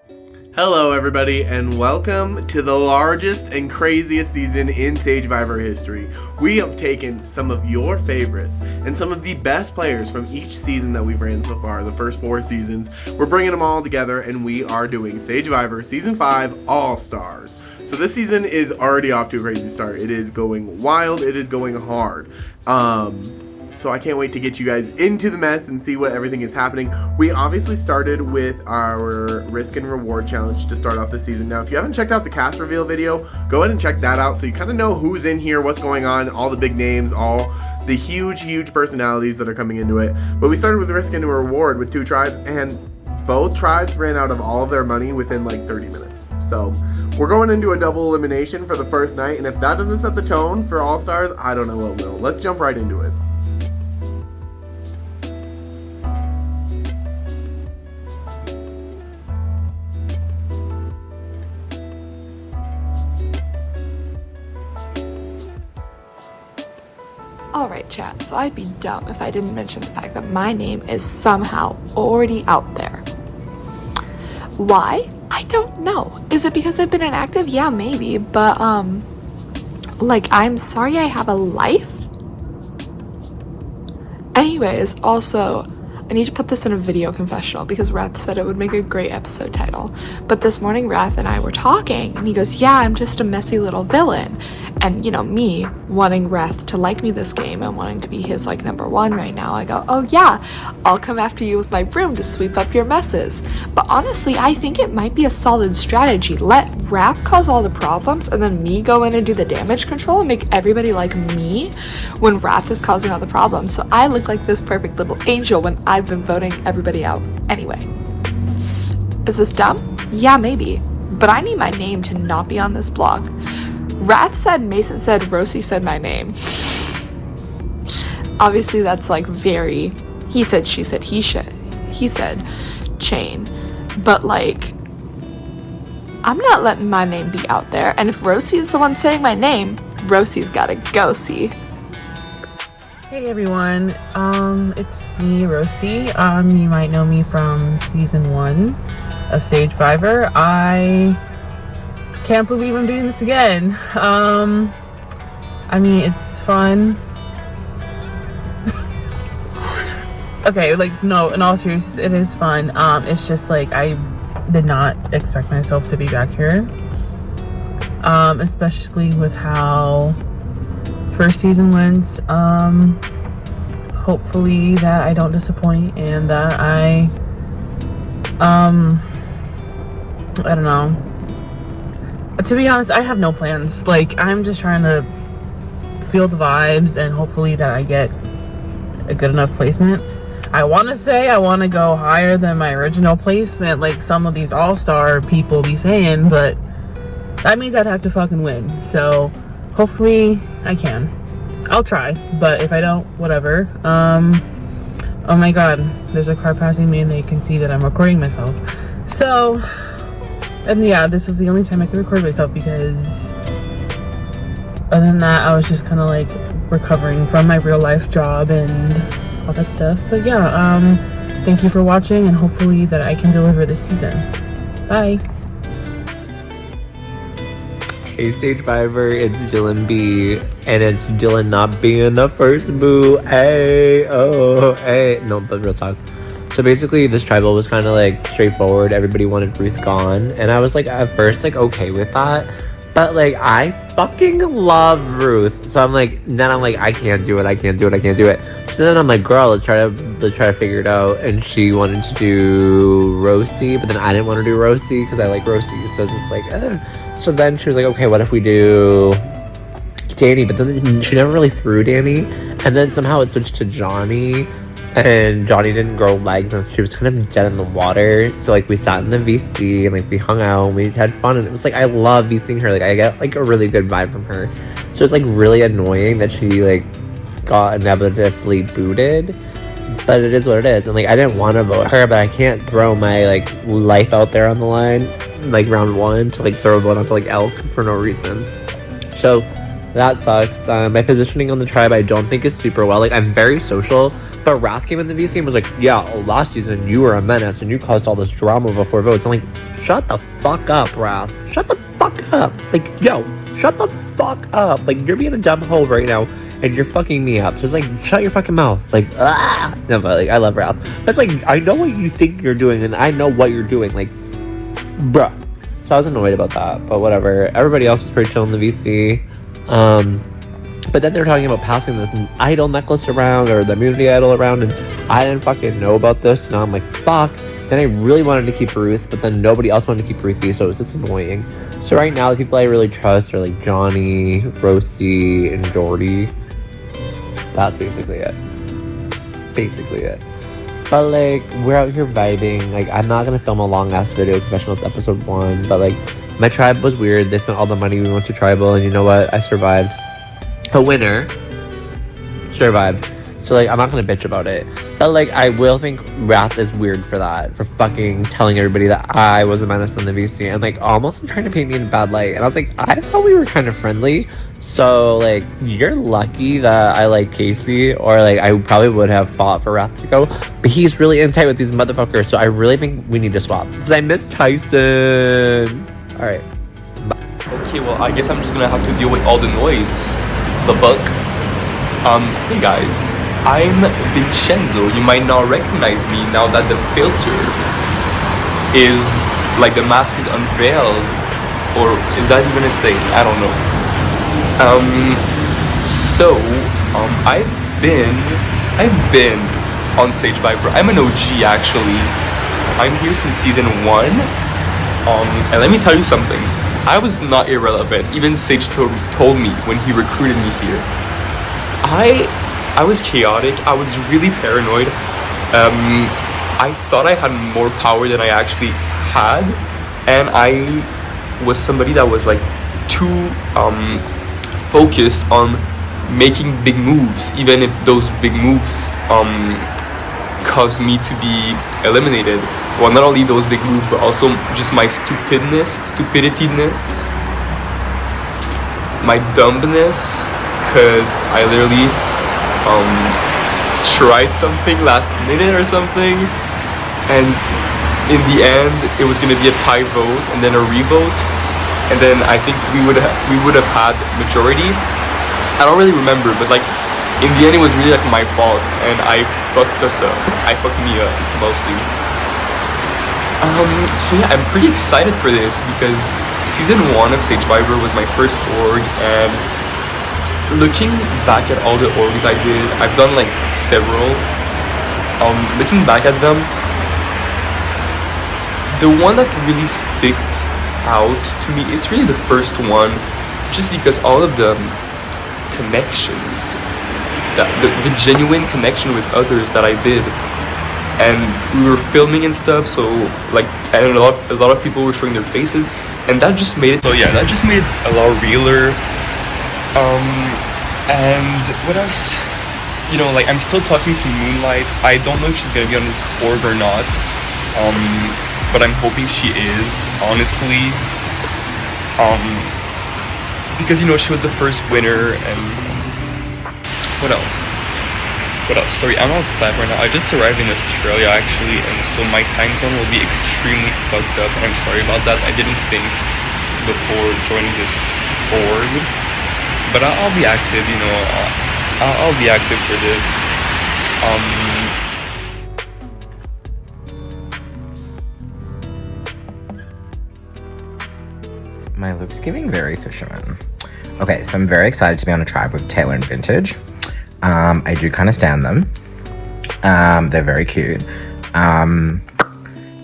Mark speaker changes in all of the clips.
Speaker 1: Hello everybody and welcome to the largest and craziest season in Sagevivor history. We have taken some of your favorites and some of the best players from each season that we've ran so far, the first 4 seasons. We're bringing them all together and we are doing Sagevivor Season 5 All-Stars. So this season is already off to a crazy start. It is going wild, it is going hard. So I can't wait to get you guys into the mess and see what everything is happening. We obviously started with our risk and reward challenge to start off the season. Now, if you haven't checked out the cast reveal video, go ahead and check that out so you kind of know who's in here, what's going on, all the big names, all the huge personalities that are coming into it. But we started with risk and reward with 2 tribes, and both tribes ran out of all of their money within like 30 minutes. So we're going into a double elimination for the first night, and if that doesn't set the tone for All Stars, I don't know what will. Let's jump right into it.
Speaker 2: Alright chat, so I'd be dumb if I didn't mention the fact that my name is somehow already out there. Why? I don't know. Is it because I've been inactive? Yeah, maybe, but like, I'm sorry I have a life? Anyways, also, I need to put this in a video confessional because Rath said it would make a great episode title. But this morning, Rath and I were talking, and he goes, yeah, I'm just a messy little villain. And, you know, me wanting Rath to like me this game and wanting to be his, like, #1 right now, I go, oh, yeah, I'll come after you with my broom to sweep up your messes. But honestly, I think it might be a solid strategy. Let Rath cause all the problems, and then me go in and do the damage control and make everybody like me when Rath is causing all the problems. So I look like this perfect little angel when I've been voting everybody out. Anyway, is this dumb? Yeah, maybe. But I need my name to not be on this blog. Rath said, Mason said, Rosie said my name. Obviously that's like very, he said, she said, he said, chain. But like, I'm not letting my name be out there. And if Rosie is the one saying my name, Rosie's gotta go, see.
Speaker 3: Hey everyone, it's me, Rosie. You might know me from season 1 of Sagevivor. I can't believe I'm doing this again. I mean, it's fun. Okay, like, no, in all seriousness, it is fun. It's just like, I did not expect myself to be back here. Especially with how first season went. Hopefully that I don't disappoint and that I don't know. To be honest, I have no plans. Like, I'm just trying to feel the vibes and hopefully that I get a good enough placement. I want to say I want to go higher than my original placement like some of these all-star people be saying, but that means I'd have to fucking win. So hopefully I can. I'll try, but if I don't, whatever. Oh my god, there's a car passing me and they can see that I'm recording myself. So, and yeah, this was the only time I could record myself because other than that, I was just kind of like recovering from my real life job and all that stuff. But yeah, thank you for watching and hopefully that I can deliver this season. Bye.
Speaker 4: Hey Sagevivor, it's Dylan B, and it's Dylan not being the first boo. Hey, oh, hey. No, but real talk. So basically, this tribal was kind of like straightforward. Everybody wanted Ruth gone, and I was like at first like okay with that, but like I fucking love Ruth. So I'm like, I can't do it. So then I'm like, girl, let's try to figure it out. And she wanted to do Rosie, but then I didn't want to do Rosie because I like Rosie. So just like, So then she was like, okay, what if we do Danny? But then she never really threw Danny. And then somehow it switched to Johnny. And Johnny didn't grow legs and she was kind of dead in the water. So like we sat in the VC and like we hung out and we had fun. And it was like, I love VCing her. Like I get like a really good vibe from her. So it's like really annoying that she like got inevitably booted. But it is what it is. And like I didn't want to vote her, but I can't throw my like life out there on the line like round 1 to like throw a vote onto like elk for no reason. So that sucks. My positioning on the tribe I don't think is super well. Like I'm very social, But Wrath came in the VC and was like, yeah, last season you were a menace and you caused all this drama before votes. I'm like, shut the fuck up, Wrath. Shut the fuck up. Like, yo, shut the fuck up. Like, you're being a dumb hoe right now and you're fucking me up. So it's like, shut your fucking mouth. Like, ah. No, but like, I love Wrath. But it's like, I know what you think you're doing and I know what you're doing. Like, bruh. So I was annoyed about that, but whatever. Everybody else was pretty chill in the VC. But then they're talking about passing this idol necklace around or the immunity idol around, and I didn't fucking know about this. Now I'm like, fuck. Then I really wanted to keep Ruth, but then nobody else wanted to keep Ruthie, so it was just annoying. So right now, the people I really trust are like Johnny, Rosie, and Jordy. That's basically it. But like, we're out here vibing. Like, I'm not gonna film a long ass video confessional. It's episode 1, but like, my tribe was weird. They spent all the money. We went to tribal, and you know what? I survived. The winner survived. So like, I'm not gonna bitch about it. But like, I will think Wrath is weird for that, for fucking telling everybody that I was a menace on the VC, and like almost trying to paint me in a bad light. And I was like, I thought we were kind of friendly. So like, you're lucky that I like Casey, or like I probably would have fought for Wrath to go. But he's really in tight with these motherfuckers, so I really think we need to swap. Because I miss Tyson. Alright.
Speaker 5: Okay, well, I guess I'm just gonna have to deal with all the noise. The book. Hey guys, I'm Vincenzo. You might not recognize me now that the filter is, like, the mask is unveiled, or is that even a saying? I don't know. I've been on Sagevivor. I'm an OG actually. I'm here since season 1. And let me tell you something. I was not irrelevant. Even Sage told me when he recruited me here. I was chaotic. I was really paranoid. I thought I had more power than I actually had, and I was somebody that was like too focused on making big moves, even if those big moves caused me to be eliminated. Well, not only those big moves, but also just my stupidity, my dumbness, because I literally tried something last minute or something, and in the end it was gonna be a tie vote and then a revote, and then I think we would have had majority. I don't really remember, but like in the end it was really like my fault, and I fucked me up mostly. So yeah, I'm pretty excited for this because season 1 of Sagevivor was my first org, and looking back at all the orgs I did, I've done like several. Looking back at them, the one that really sticked out to me is really the first one, just because all of the connections, the genuine connection with others that I did. And we were filming and stuff, so like, and a lot of people were showing their faces, and that just made it. So yeah, that just made it a lot realer. And what else? You know, like, I'm still talking to Moonlight. I don't know if she's gonna be on this org or not. But I'm hoping she is, honestly. Because, you know, she was the first winner. And what else? Sorry, I'm outside right now. I just arrived in Australia actually, and so my time zone will be extremely fucked up, and I'm sorry about that. I didn't think before joining this org, but I'll be active, you know. I'll be active for this.
Speaker 6: My look's giving very fisherman. Okay, so I'm very excited to be on a tribe with Taylor and Vintage. I do kind of stand them. They're very cute.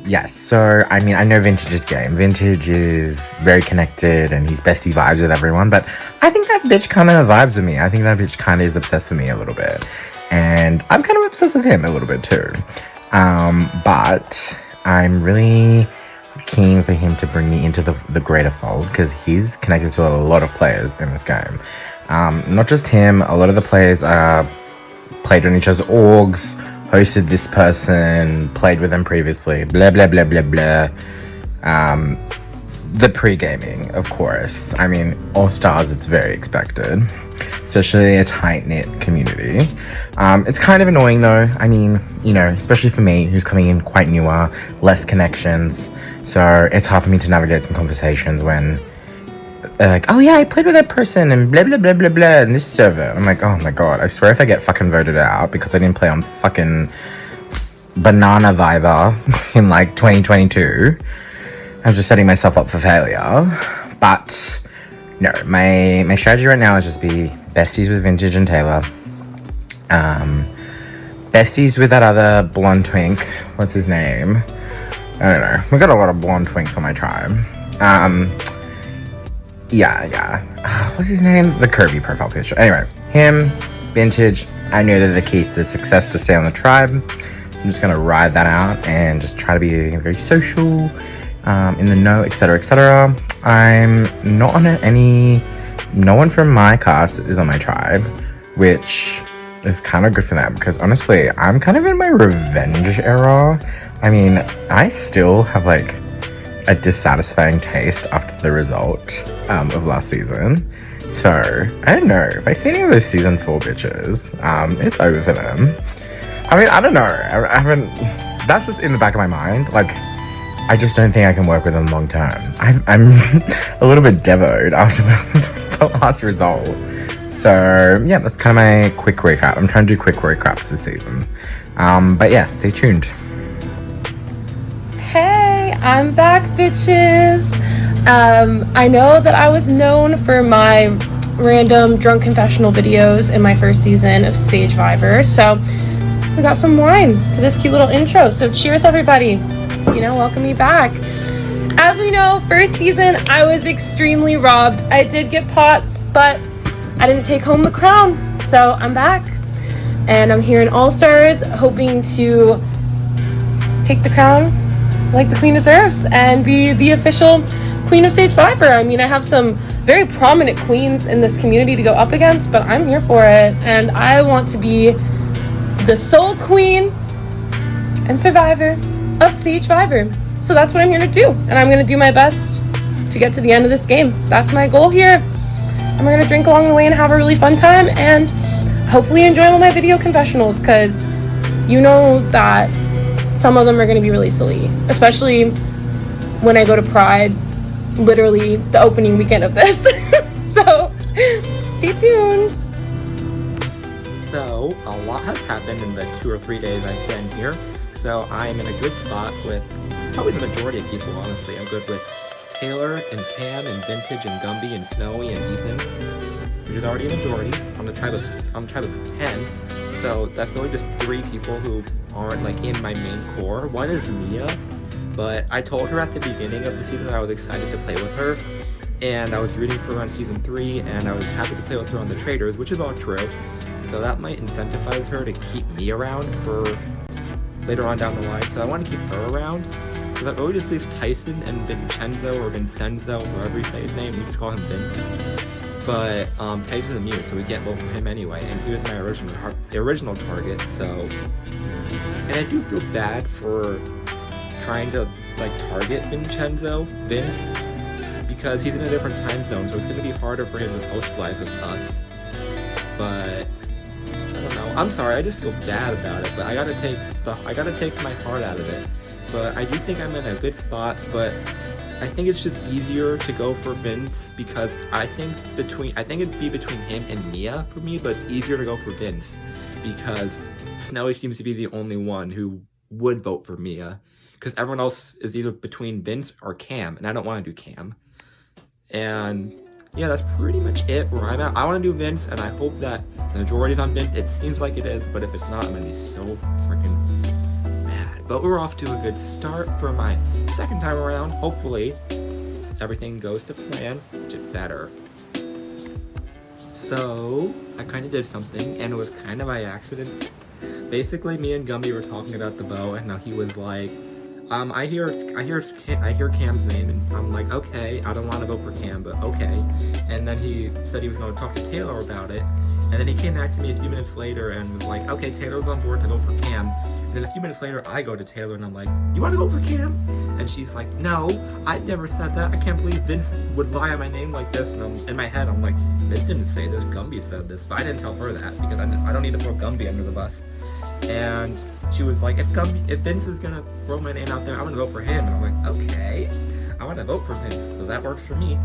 Speaker 6: Yes, so, I mean, I know Vintage's game. Vintage is very connected and he's bestie vibes with everyone, but I think that bitch kind of vibes with me. I think that bitch kind of is obsessed with me a little bit. And I'm kind of obsessed with him a little bit too. But I'm really keen for him to bring me into the greater fold, because he's connected to a lot of players in this game. Not just him, a lot of the players played on each other's orgs, hosted this person, played with them previously, blah, blah, blah, blah, blah. The pre-gaming, of course. I mean, All Stars, it's very expected. especially a tight-knit community. It's kind of annoying though. I mean, you know, especially for me, who's coming in quite newer, less connections. So it's hard for me to navigate some conversations when they're like, oh yeah, I played with that person and blah, blah, blah, blah, blah, in this server. I'm like, oh my god, I swear if I get fucking voted out because I didn't play on fucking Banana Viber in like 2022, I'm just setting myself up for failure. But no, my strategy right now is just be besties with Vintage and Taylor. Besties with that other blonde twink. What's his name? I don't know. We got a lot of blonde twinks on my tribe. Yeah. What's his name? The Kirby profile picture. Anyway, him, Vintage. I know they're the keys to success to stay on the tribe. I'm just gonna ride that out and just try to be very social, in the know, etc., etc. I'm not on any. No one from my cast is on my tribe, which is kind of good for them because honestly, I'm kind of in my revenge era. I mean, I still have like a dissatisfying taste after the result of last season. So I don't know if I see any of those season 4 bitches, it's over for them. I mean, I don't know. I haven't. That's just in the back of my mind. Like, I just don't think I can work with them long term. I'm a little bit devoed after the last result. So yeah, that's kind of my quick recap. I'm trying to do quick recaps this season. But yeah, stay tuned.
Speaker 7: Hey, I'm back, bitches. I know that I was known for my random drunk confessional videos in my first season of Sagevivor, so we got some wine for this cute little intro. So cheers, everybody. You know, welcome me back. As we know, first season, I was extremely robbed. I did get pots, but I didn't take home the crown. So I'm back, and I'm here in All-Stars, hoping to take the crown like the queen deserves and be the official queen of Sagevivor. I mean, I have some very prominent queens in this community to go up against, but I'm here for it, and I want to be the sole queen and survivor of Sagevivor. So that's what I'm here to do, and I'm going to do my best to get to the end of this game. That's my goal here, and we're going to drink along the way and have a really fun time, and hopefully enjoy all my video confessionals, because you know that some of them are going to be really silly, especially when I go to Pride, literally the opening weekend of this. So stay tuned.
Speaker 8: So a lot has happened in the 2 or 3 days I've been here, so I'm in a good spot with probably the majority of people, honestly. I'm good with Taylor and Cam and Vintage and Gumby and Snowy and Ethan, which is already a majority on the tribe of 10. So that's really just 3 people who aren't like in my main core. One is Mia, but I told her at the beginning of the season that I was excited to play with her, and I was rooting for her on season 3, and I was happy to play with her on the Traders, which is all true. So that might incentivize her to keep me around for later on down the line. So I want to keep her around. So that really just leaves Tyson and Vincenzo or Vincenzo, whoever you say his name. We just call him Vince. But Tyson's a mute, so we can't vote for him anyway, and he was my original target. So, and I do feel bad for trying to like target Vince, because he's in a different time zone, so it's going to be harder for him to socialize with us. But I don't know. I'm sorry. I just feel bad about it. But I gotta take my heart out of it. But I do think I'm in a good spot. But I think it's just easier to go for Vince, because I think it'd be between him and Mia for me. But it's easier to go for Vince because Snowy seems to be the only one who would vote for Mia, because everyone else is either between Vince or Cam, and I don't want to do Cam. And yeah, that's pretty much it where I'm at. I want to do Vince, and I hope that the majority is on Vince. It seems like it is, but if it's not, I'm going to be so freaking mad. But we're off to a good start for my second time around. Hopefully, everything goes to plan, to better. So, I kind of did something, and it was kind of by accident. Basically, me and Gumby were talking about the bow, and now he was like, I hear Cam's name, and I'm like, okay, I don't want to vote for Cam, but okay. And then he said he was going to talk to Taylor about it, and then he came back to me a few minutes later and was like, okay, Taylor's on board to vote for Cam, And then a few minutes later, I go to Taylor and I'm like, you want to vote for Cam? And she's like, no, I never said that. I can't believe Vince would lie on my name like this. And in my head, I'm like, Vince didn't say this. Gumby said this. But I didn't tell her that because I don't need to throw Gumby under the bus. And she was like, if Vince is going to throw my name out there, I'm going to vote for him. And I'm like, okay, I want to vote for Vince. So that works for me.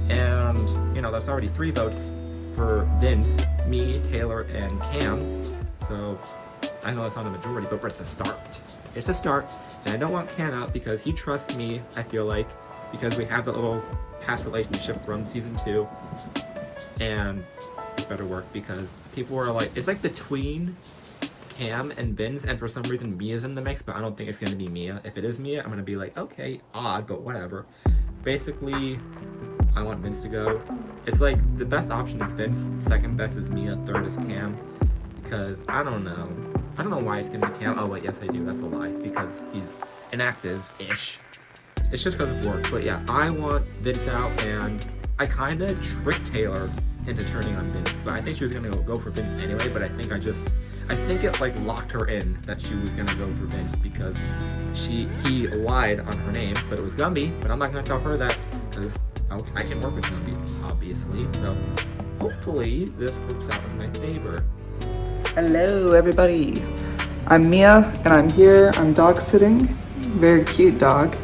Speaker 8: And, you know, that's already 3 votes for Vince, me, Taylor, and Cam. So I know it's not a majority, but it's a start. It's a start, and I don't want Cam out because he trusts me, I feel like, because we have that little past relationship from season 2, and it better work because people are like, it's like between Cam and Vince, and for some reason Mia's in the mix, but I don't think it's going to be Mia. If it is Mia, I'm going to be like, okay, odd, but whatever. Basically, I want Vince to go. It's like, the best option is Vince, second best is Mia, third is Cam, because I don't know why it's gonna be Cam. Oh wait, yes I do, that's a lie, because he's inactive-ish. It's just because of work, but yeah, I want Vince out, and I kinda tricked Taylor into turning on Vince, but I think she was gonna go for Vince anyway, but I think it like locked her in that she was gonna go for Vince because he lied on her name, but it was Gumby, but I'm not gonna tell her that, because I can work with Gumby, obviously, so hopefully this works out in my favor.
Speaker 9: Hello everybody, I'm Mia and I'm here, I'm dog sitting, very cute dog,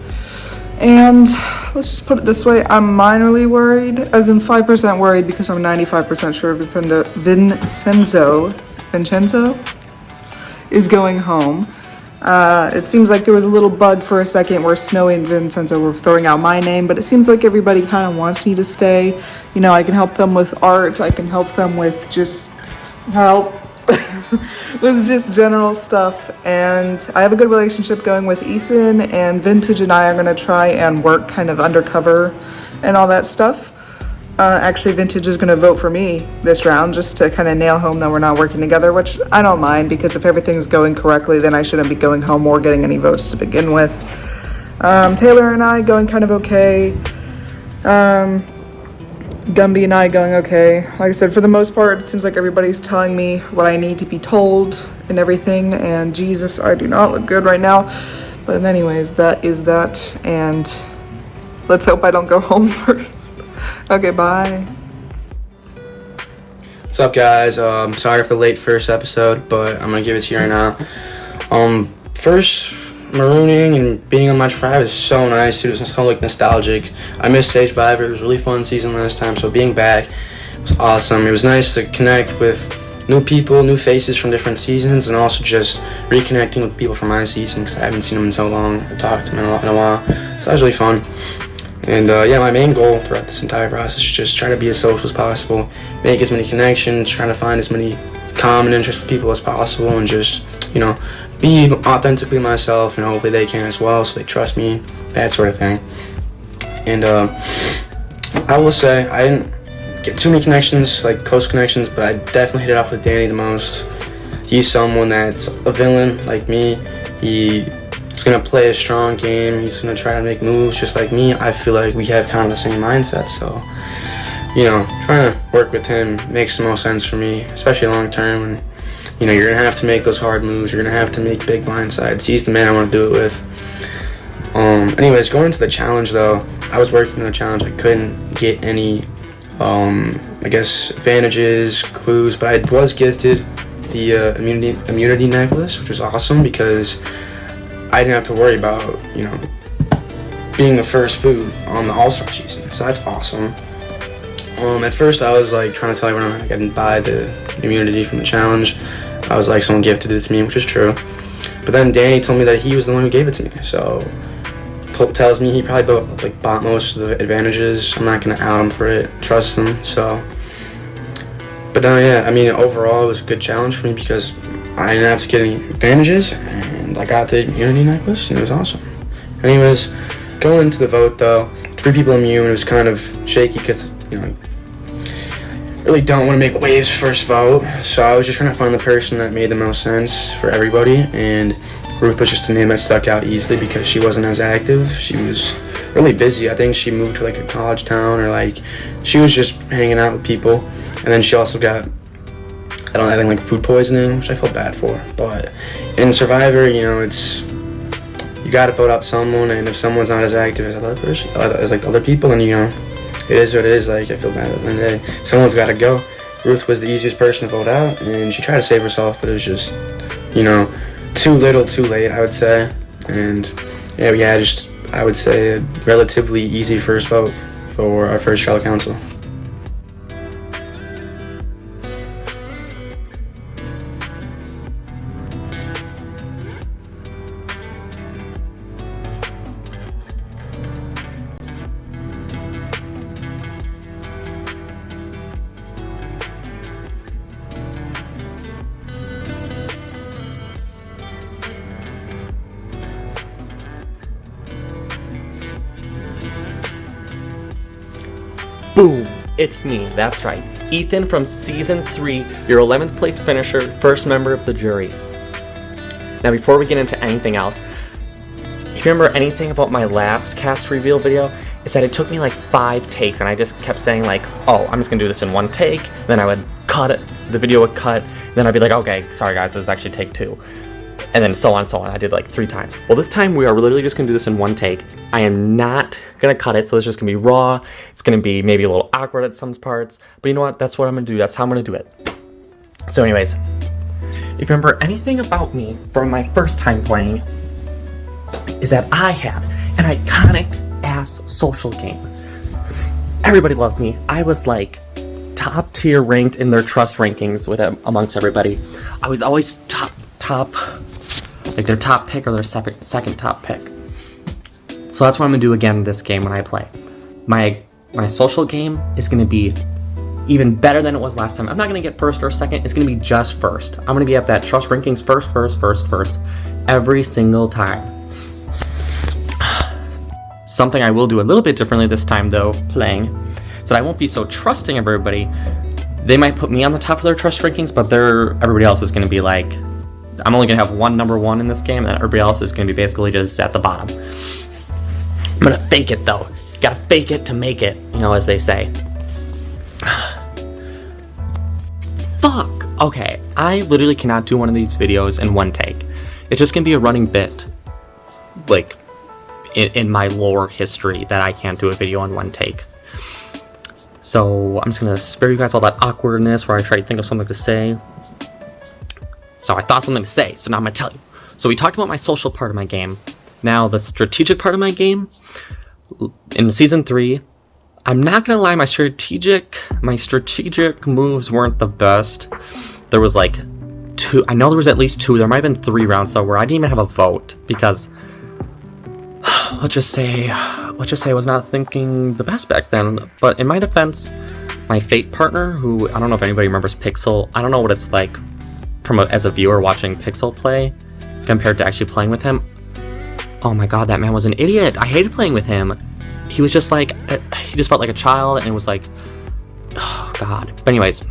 Speaker 9: and let's just put it this way, I'm minorly worried, as in 5% worried because I'm 95% sure Vincenzo is going home. It seems like there was a little bug for a second where Snowy and Vincenzo were throwing out my name, but it seems like everybody kind of wants me to stay. You know, I can help them with art, I can help them with just help with just general stuff, and I have a good relationship going with Ethan, and Vintage and I are going to try and work kind of undercover and all that stuff. Actually, Vintage is going to vote for me this round just to kind of nail home that we're not working together, which I don't mind because if everything's going correctly, then I shouldn't be going home or getting any votes to begin with. Taylor and I going kind of okay. Gumby and I going okay. Like I said, for the most part, it seems like everybody's telling me what I need to be told and everything, and Jesus, I do not look good right now. But anyways, that is that, and let's hope I don't go home first. Okay, bye.
Speaker 10: What's up, guys? Sorry for the late first episode, but I'm gonna give it to you right now. First, marooning and being on my tribe is so nice. It was so like nostalgic. I missed Sagevivor. It was a really fun season last time, so being back was awesome. It was nice to connect with new people, new faces from different seasons, and also just reconnecting with people from my season because I haven't seen them in so long. I talked to them in a while, so that was really fun. And yeah, my main goal throughout this entire process is just try to be as social as possible, make as many connections, try to find as many common interests with people as possible, and just, you know, be authentically myself, and hopefully they can as well, so they trust me, that sort of thing. And I will say, I didn't get too many connections, like close connections, but I definitely hit it off with Danny the most. He's someone that's a villain like me. He's gonna play a strong game, he's gonna try to make moves just like me. I feel like we have kind of the same mindset, so, you know, trying to work with him makes the most sense for me, especially long term. And you know, you're gonna have to make those hard moves. You're gonna have to make big blind sides. He's the man I want to do it with. Anyways, going into the challenge though, I was working on the challenge. I couldn't get any, I guess, advantages, clues, but I was gifted the immunity necklace, which was awesome because I didn't have to worry about, you know, being the first food on the All-Star season. So that's awesome. At first I was like trying to tell everyone I could buy the immunity from the challenge. I was like, someone gifted it to me, which is true. But then Danny told me that he was the one who gave it to me. So tells me he probably bought most of the advantages. I'm not gonna out him for it. Trust him. So, but yeah, I mean, overall it was a good challenge for me because I didn't have to get any advantages, and I got the immunity necklace, and it was awesome. Anyways, going into the vote though, 3 people immune. It was kind of shaky because, you know, really don't want to make waves first vote, so I was just trying to find the person that made the most sense for everybody, and Ruth was just a name that stuck out easily because she wasn't as active. She was really busy. I think she moved to like a college town, or like she was just hanging out with people, and then she also got, I think like food poisoning, which I felt bad for, but in Survivor, you know, it's you got to vote out someone, and if someone's not as active as other person, as like other people, then you know, it is what it is. Like, I feel bad at the end of the day. Someone's got to go. Ruth was the easiest person to vote out, and she tried to save herself, but it was just, you know, too little, too late, I would say. And yeah, we had just, I would say, a relatively easy first vote for our first tribal council.
Speaker 11: Boom! It's me, that's right. Ethan from Season 3, your 11th place finisher, first member of the jury. Now before we get into anything else, if you remember anything about my last cast reveal video, is that it took me like 5 takes and I just kept saying like, oh, I'm just gonna do this in 1 take, then I would cut it, the video would cut, then I'd be like, okay, sorry guys, this is actually take 2. And then so on and so on. I did like 3 times. Well, this time we are literally just gonna do this in 1 take. I am not gonna cut it, so it's just gonna be raw. It's gonna be maybe a little awkward at some parts, but you know what? That's what I'm gonna do. That's how I'm gonna do it. So anyways, if you remember anything about me from my first time playing, is that I have an iconic ass social game. Everybody loved me. I was like top tier ranked in their trust rankings with amongst everybody. I was always top, like their top pick or their second top pick. So that's what I'm gonna do again in this game when I play. My social game is gonna be even better than it was last time. I'm not gonna get first or second, it's gonna be just first. I'm gonna be at that trust rankings first, every single time. Something I will do a little bit differently this time though, playing, so that I won't be so trusting everybody. They might put me on the top of their trust rankings, but everybody else is gonna be like, I'm only gonna have one number 1 in this game, and everybody else is gonna be basically just at the bottom. I'm gonna fake it though. You gotta fake it to make it, you know, as they say. Fuck! Okay, I literally cannot do one of these videos in 1 take. It's just gonna be a running bit, like, in my lore history, that I can't do a video in 1 take. So I'm just gonna spare you guys all that awkwardness where I try to think of something to say. So I thought something to say, so now I'm gonna tell you. So we talked about my social part of my game. Now the strategic part of my game, in Season 3, I'm not gonna lie, my strategic moves weren't the best. There was like 2, I know there was at least 2, there might have been 3 rounds though, where I didn't even have a vote, because, let's just say I was not thinking the best back then. But in my defense, my Fate partner, who, I don't know if anybody remembers Pixel, I don't know what it's like as a viewer watching Pixel play compared to actually playing with him. Oh my god, that man was an idiot. I hated playing with him. He was just like, he just felt like a child, and it was like, oh god. But anyways,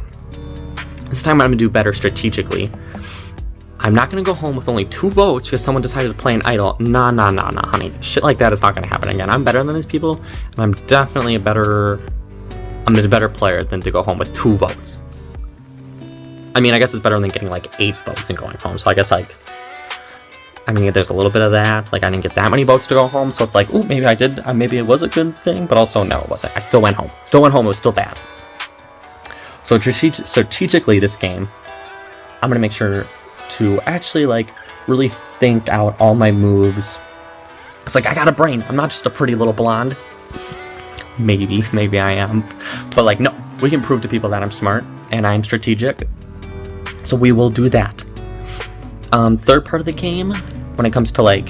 Speaker 11: this time I'm gonna do better strategically. I'm not gonna go home with only 2 votes because someone decided to play an idol. Nah, honey. Shit like that is not gonna happen again. I'm better than these people, and I'm definitely a better player than to go home with 2 votes. I mean, I guess it's better than getting like 8 votes and going home. So I guess like, I mean, there's a little bit of that. Like, I didn't get that many votes to go home, so it's like, ooh, maybe I did. Maybe it was a good thing, but also no, it wasn't. I still went home. It was still bad. So strategically, this game, I'm gonna make sure to actually like really think out all my moves. It's like, I got a brain. I'm not just a pretty little blonde. Maybe I am, but like, no, we can prove to people that I'm smart and I'm strategic. So we will do that. Third part of the game, when it comes to like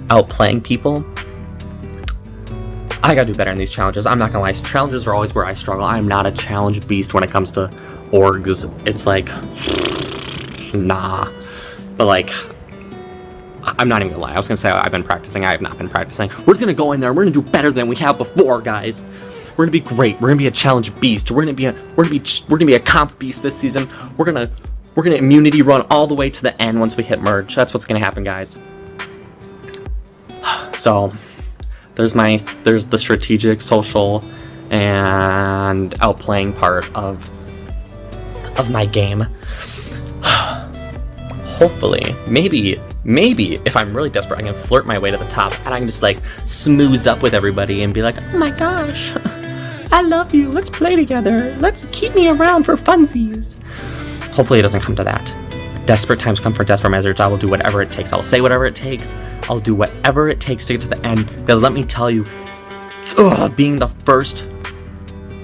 Speaker 11: outplaying people, I gotta do better in these challenges. I'm not gonna lie, challenges are always where I struggle. I'm not a challenge beast when it comes to orgs. It's like, nah. But like, I'm not even gonna lie. I was gonna say I've been practicing. I have not been practicing. We're just gonna go in there. We're gonna do better than we have before, guys. We're gonna be great. We're gonna be a challenge beast. We're gonna be a comp beast this season. We're gonna immunity run all the way to the end once we hit merge. That's what's gonna happen, guys. So there's the strategic, social, and outplaying part of my game. hopefully, maybe, if I'm really desperate, I can flirt my way to the top, and I can just, like, smooze up with everybody and be like, oh my gosh, I love you, let's play together, let's keep me around for funsies. Hopefully it doesn't come to that. Desperate times come for desperate measures. I will do whatever it takes. I will say whatever it takes. I'll do whatever it takes to get to the end, because let me tell you, being the first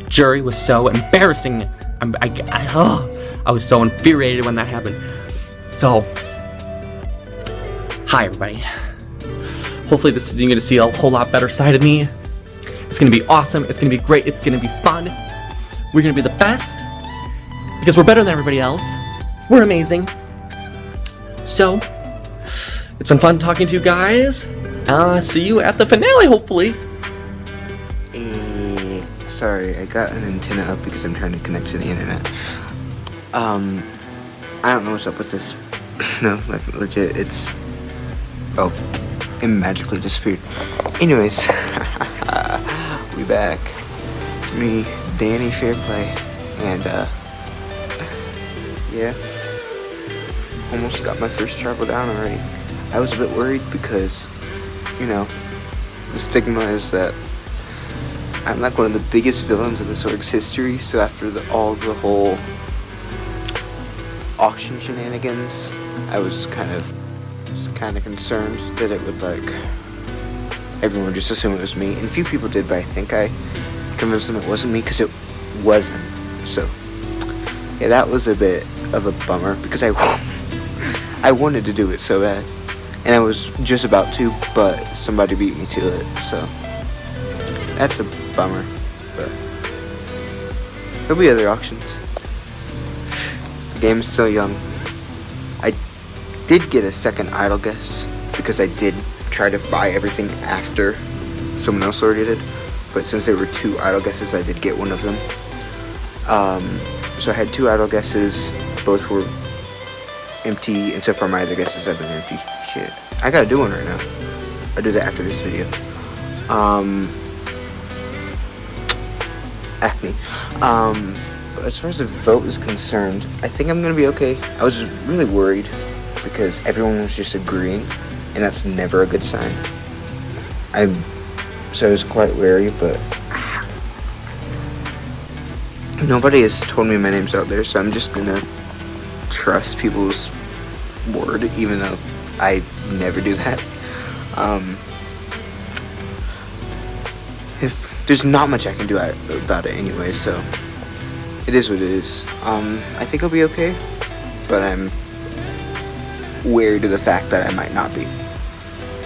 Speaker 11: jury was so embarrassing. I was so infuriated when that happened. So, hi everybody. Hopefully this is, you're gonna see a whole lot better side of me. It's gonna be awesome, it's gonna be great, it's gonna be fun. We're gonna be the best, because we're better than everybody else. We're amazing. So, it's been fun talking to you guys. See you at the finale, hopefully.
Speaker 12: Sorry, I got an antenna up because I'm trying to connect to the internet. I don't know what's up with this. No, like, legit, it's... Oh, it magically disappeared. Anyways, we back. It's me, Danny Fairplay, and, yeah. Almost got my first travel down already. I was a bit worried because, you know, the stigma is that I'm like one of the biggest villains in this org's history, so after all the whole auction shenanigans, I was kind of concerned that it would, like, everyone would just assume it was me. And a few people did, but I think I convinced them it wasn't me, because it wasn't. So, yeah, that was a bit of a bummer, because I wanted to do it so bad. And I was just about to, but somebody beat me to it, so that's a bummer, but there'll be other auctions. The game is still young. I did get a second idle guess because I did try to buy everything after someone else already did, but since there were 2 idle guesses, I did get one of them. So I had 2 idle guesses, both were empty, and so far my other guesses have been empty. Shit, I gotta do one right now. I'll do that after this video. Acne. As far as the vote is concerned, I think I'm gonna be okay. I was really worried because everyone was just agreeing, and that's never a good sign. So I was quite wary, but nobody has told me my name's out there, so I'm just gonna trust people's word, even though I never do that. If there's not much I can do about it anyway, so it is what it is. I think I'll be okay, but I'm wary to the fact that I might not be.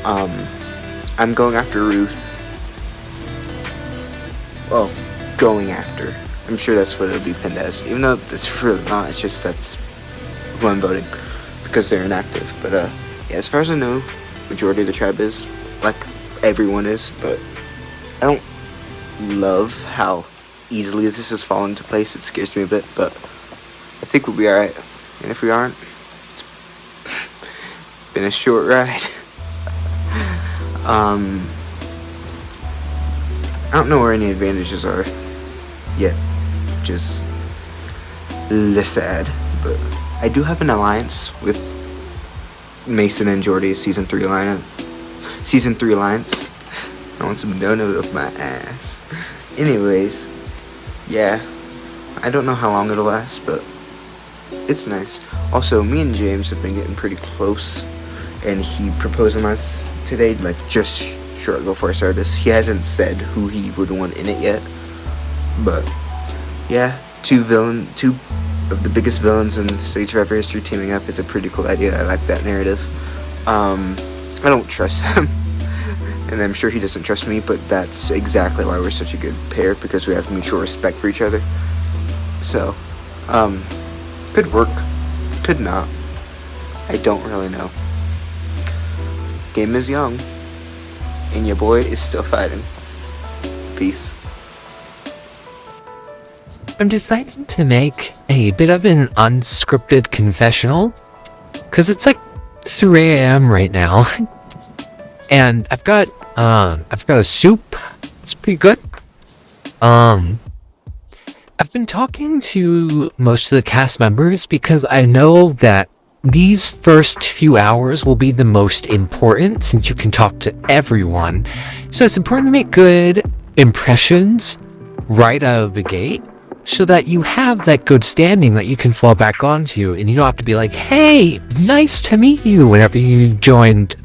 Speaker 12: I'm going after Ruth. Well, going after. I'm sure that's what it'll be pinned as, even though it's really not. It's just that's who I'm voting because they're inactive. But yeah, as far as I know, majority of the tribe is like everyone is, but I don't love how easily this has fallen into place. It scares me a bit, but I think we'll be alright. And if we aren't, it's been a short ride. I don't know where any advantages are yet, just sad, but I do have an alliance with Mason and Jordy, season 3 alliance. I want some donut up my ass. Anyways, yeah, I don't know how long it'll last, but it's nice. Also, me and James have been getting pretty close, and he proposed on us today, like just shortly before I started this. He hasn't said who he would want in it yet, but yeah, 2 of the biggest villains in Sagevivor history teaming up is a pretty cool idea. I like that narrative. I don't trust him, and I'm sure he doesn't trust me, but that's exactly why we're such a good pair, because we have mutual respect for each other. So, could work, could not. I don't really know. Game is young, and your boy is still fighting. Peace.
Speaker 13: I'm deciding to make a bit of an unscripted confessional, because it's like 3 a.m. right now, and I've got a soup. It's pretty good. I've been talking to most of the cast members because I know that these first few hours will be the most important since you can talk to everyone. So it's important to make good impressions right out of the gate so that you have that good standing that you can fall back onto, and you don't have to be like, hey, nice to meet you whenever you joined,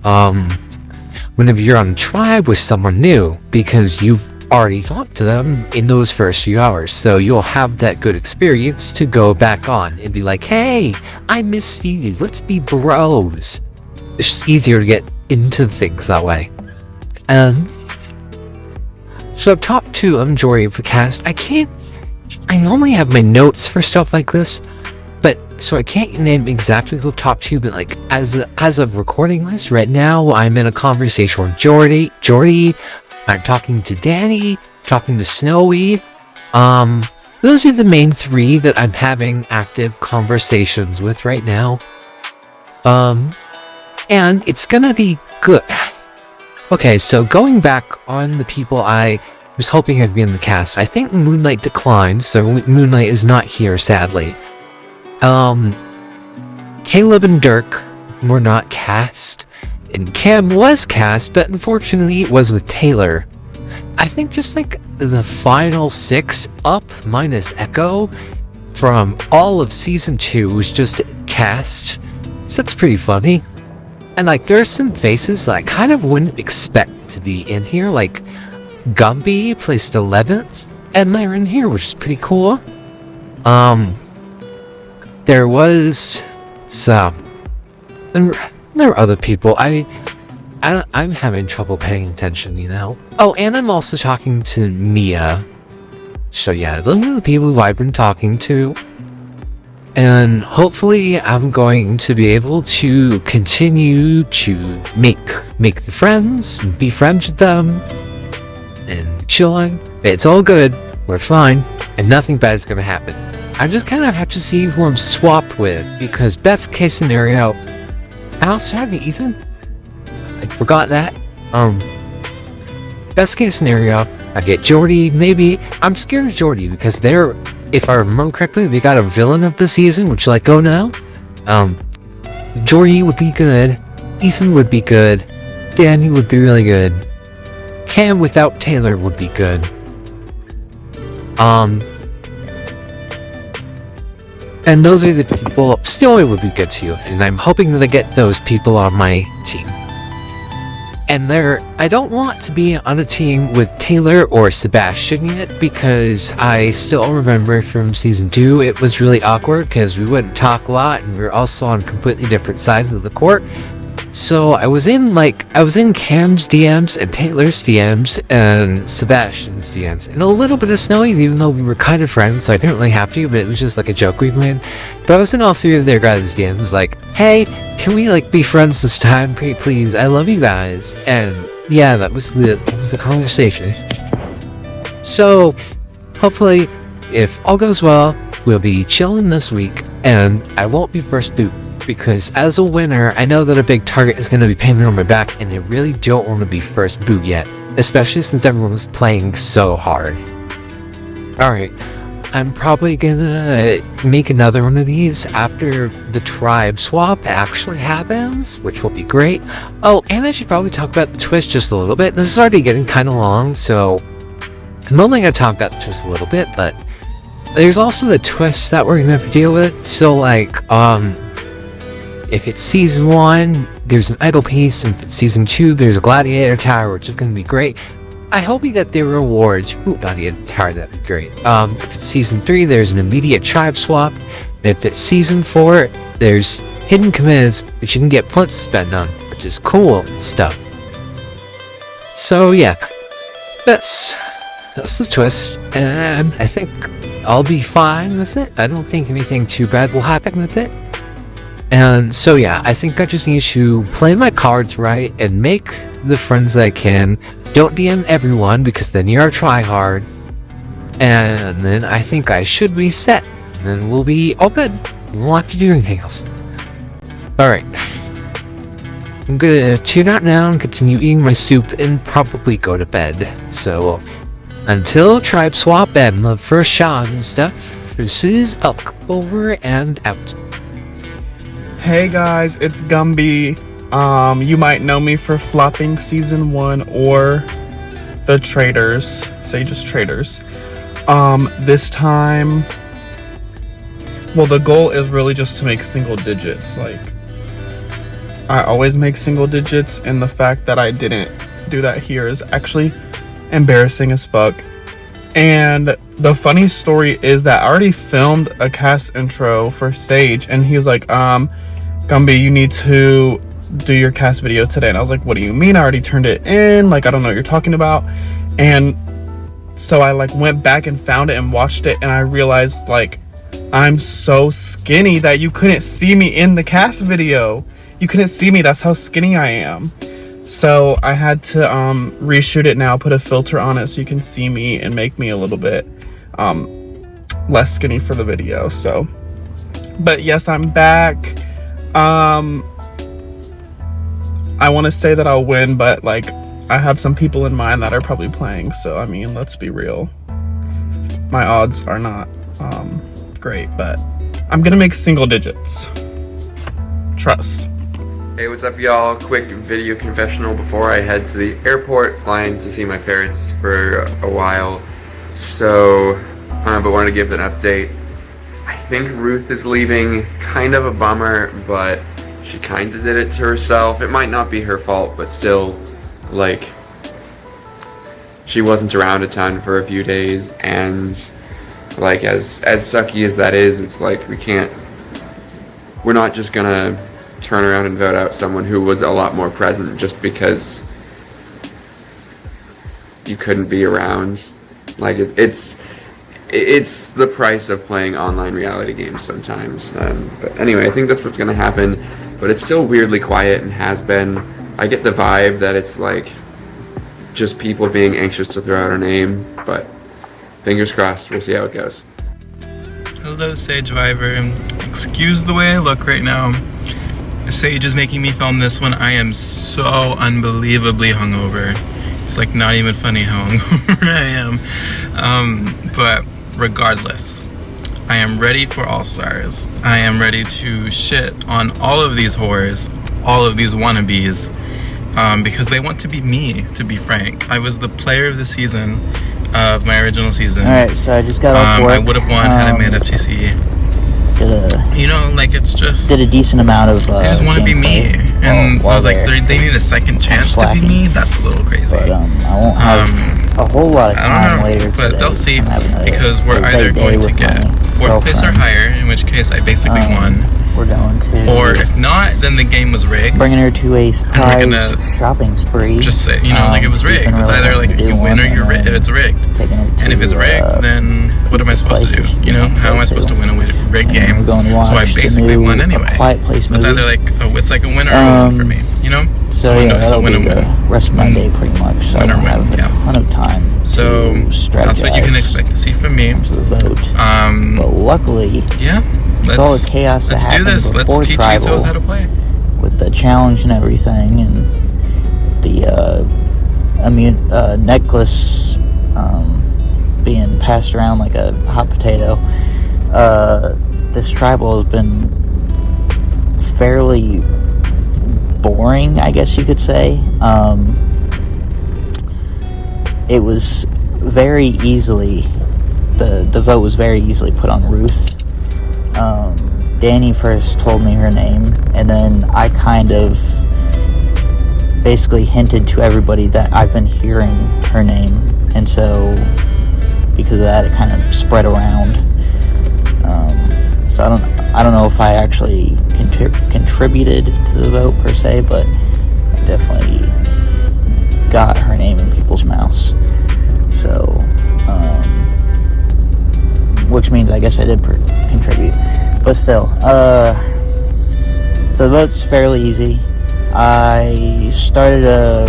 Speaker 13: whenever you're on tribe with someone new, because you've already talked to them in those first few hours. So you'll have that good experience to go back on and be like, hey, I missed you, let's be bros. It's just easier to get into things that way. So I've talked to a majority of the cast. I only have my notes for stuff like this, but so I can't name exactly who I've talked to, but like as of recording this right now, I'm in a conversation with Jordy. I'm talking to Danny, talking to Snowy. Those are the main three that I'm having active conversations with right now. And it's gonna be good. Okay, so going back on the people I was hoping I'd be in the cast, I think Moonlight declined, so Moonlight is not here, sadly. Caleb and Dirk were not cast, and Cam was cast, but unfortunately it was with Taylor. I think just like the final 6 up minus Echo from all of season 2 was just cast, so that's pretty funny. And like there's some faces that I kind of wouldn't expect to be in here, like Gumby placed 11th, and they're in here, which is pretty cool. There was some, and there were other people. I'm having trouble paying attention, you know. Oh, and I'm also talking to Mia. So yeah, those are the people who I've been talking to. And hopefully I'm going to be able to continue to make the friends, be friends with them, and chilling. It's all good, we're fine, and nothing bad is gonna happen. I just kind of have to see who I'm swapped with, because best case scenario, I also have Ethan. I forgot that. Best case scenario, I get Jordy, maybe. I'm scared of Jordy because they're, if I remember correctly, they got a villain of the season, which like, oh no. Jordy would be good. Ethan would be good. Danny would be really good. Cam without Taylor would be good. And those are the people. Snowy would be good too, and I'm hoping that I get those people on my team. And I don't want to be on a team with Taylor or Sebastian yet, because I still remember from season 2 it was really awkward because we wouldn't talk a lot and we were also on completely different sides of the court. So I was in Cam's DMs and Taylor's DMs and Sebastian's DMs and a little bit of Snowy's, even though we were kind of friends, so I didn't really have to, but it was just like a joke we've made. But I was in all 3 of their guys' DMs like, hey, can we like be friends this time, please? I love you guys. And yeah, that was the conversation. So hopefully, if all goes well, we'll be chilling this week, and I won't be first boot. Because as a winner, I know that a big target is going to be paying me on my back, and I really don't want to be first boot yet, especially since everyone's playing so hard. Alright, I'm probably gonna make another one of these after the tribe swap actually happens, which will be great. Oh, and I should probably talk about the twist just a little bit. This is already getting kind of long, so I'm only going to talk about the twist a little bit, but there's also the twist that we're going to have to deal with. So like, if it's season 1, there's an idle piece, and if it's season 2, there's a gladiator tower, which is going to be great. I hope you get their rewards. Ooh, gladiator tower, that'd be great. If it's season 3, there's an immediate tribe swap. And if it's season 4, there's hidden commands, which you can get points to spend on, which is cool and stuff. So yeah, that's the twist, and I think I'll be fine with it. I don't think anything too bad will happen with it. And so yeah, I think I just need to play my cards right and make the friends that I can. Don't DM everyone, because then you're a tryhard. And then I think I should be set. And then we'll be all good. We won't have to do anything else. Alright. I'm gonna tune out now and continue eating my soup and probably go to bed. So, until tribe swap and the first shot and stuff, this is Elk, over and out.
Speaker 14: Hey guys, it's Gumby. You might know me for flopping season 1 or the Traders, Sage's Traders. This time, well, the goal is really just to make single digits. Like, I always make single digits, and the fact that I didn't do that here is actually embarrassing as fuck. And the funny story is that I already filmed a cast intro for Sage, and he's like, Gumby, you need to do your cast video today. And I was like, what do you mean? I already turned it in. Like, I don't know what you're talking about. And so I like went back and found it and watched it, and I realized like I'm so skinny that you couldn't see me in the cast video. You couldn't see me. That's how skinny I am. So I had to reshoot it now, put a filter on it so you can see me and make me a little bit less skinny for the video. So, but yes, I'm back. I want to say that I'll win, but like I have some people in mind that are probably playing. So I mean, let's be real. My odds are not great, but I'm gonna make single digits. Trust.
Speaker 15: Hey, what's up y'all? Quick video confessional before I head to the airport, flying to see my parents for a while. So, but wanted to give an update. I think Ruth is leaving, kind of a bummer, but she kind of did it to herself. It might not be her fault, but still, like, she wasn't around a ton for a few days, and like as sucky as that is, it's like we're not just gonna turn around and vote out someone who was a lot more present just because you couldn't be around. Like it's the price of playing online reality games sometimes. But anyway, I think that's what's gonna happen, but it's still weirdly quiet and has been. I get the vibe that it's like just people being anxious to throw out her name, but fingers crossed, we'll see how it goes.
Speaker 16: Hello Sagevivor, excuse the way I look right now. Sage is making me film this one. I am so unbelievably hungover. It's like not even funny how hungover I am. But regardless, I am ready for All Stars. I am ready to shit on all of these whores, all of these wannabes, because they want to be me, to be frank. I was the player of the season of my original season.
Speaker 17: Alright, so I just got off work.
Speaker 16: I would have won had I made FTC. You know, like it's just
Speaker 17: did a decent amount of
Speaker 16: I just want to be me, and I was like, they need a second chance to be me. That's a little crazy.
Speaker 17: But I won't have a whole lot of time later
Speaker 16: but
Speaker 17: today.
Speaker 16: They'll see, because we're either going to get 4th place or higher, in which case I basically won.
Speaker 17: We're going to,
Speaker 16: or if not, then the game was rigged.
Speaker 17: Bringing her to a surprise shopping spree.
Speaker 16: Just say, you know, like it was rigged. It's either like you win or it's rigged. And if it's rigged, then what am I supposed to do? You know, how am I supposed to win a rigged game? So I basically won anyway. It's either like it's like a win or a win for me. You know?
Speaker 17: So yeah, that'll be the rest of my day pretty much. So I have a ton of time.
Speaker 16: So that's what you can expect to see from me.
Speaker 17: The vote. But luckily,
Speaker 16: yeah.
Speaker 17: With all the chaos that happened before Tribal,
Speaker 16: how to play.
Speaker 17: With the challenge and everything, and the necklace being passed around like a hot potato, this Tribal has been fairly boring, I guess you could say. It was very easily, the vote was very easily put on Ruth. Danny first told me her name, and then I kind of basically hinted to everybody that I've been hearing her name, and so because of that it kind of spread around. So I don't know if I actually contributed to the vote per se, but I definitely got her name in people's mouths. So which means I guess I did contribute, but still, so the vote's fairly easy. I started a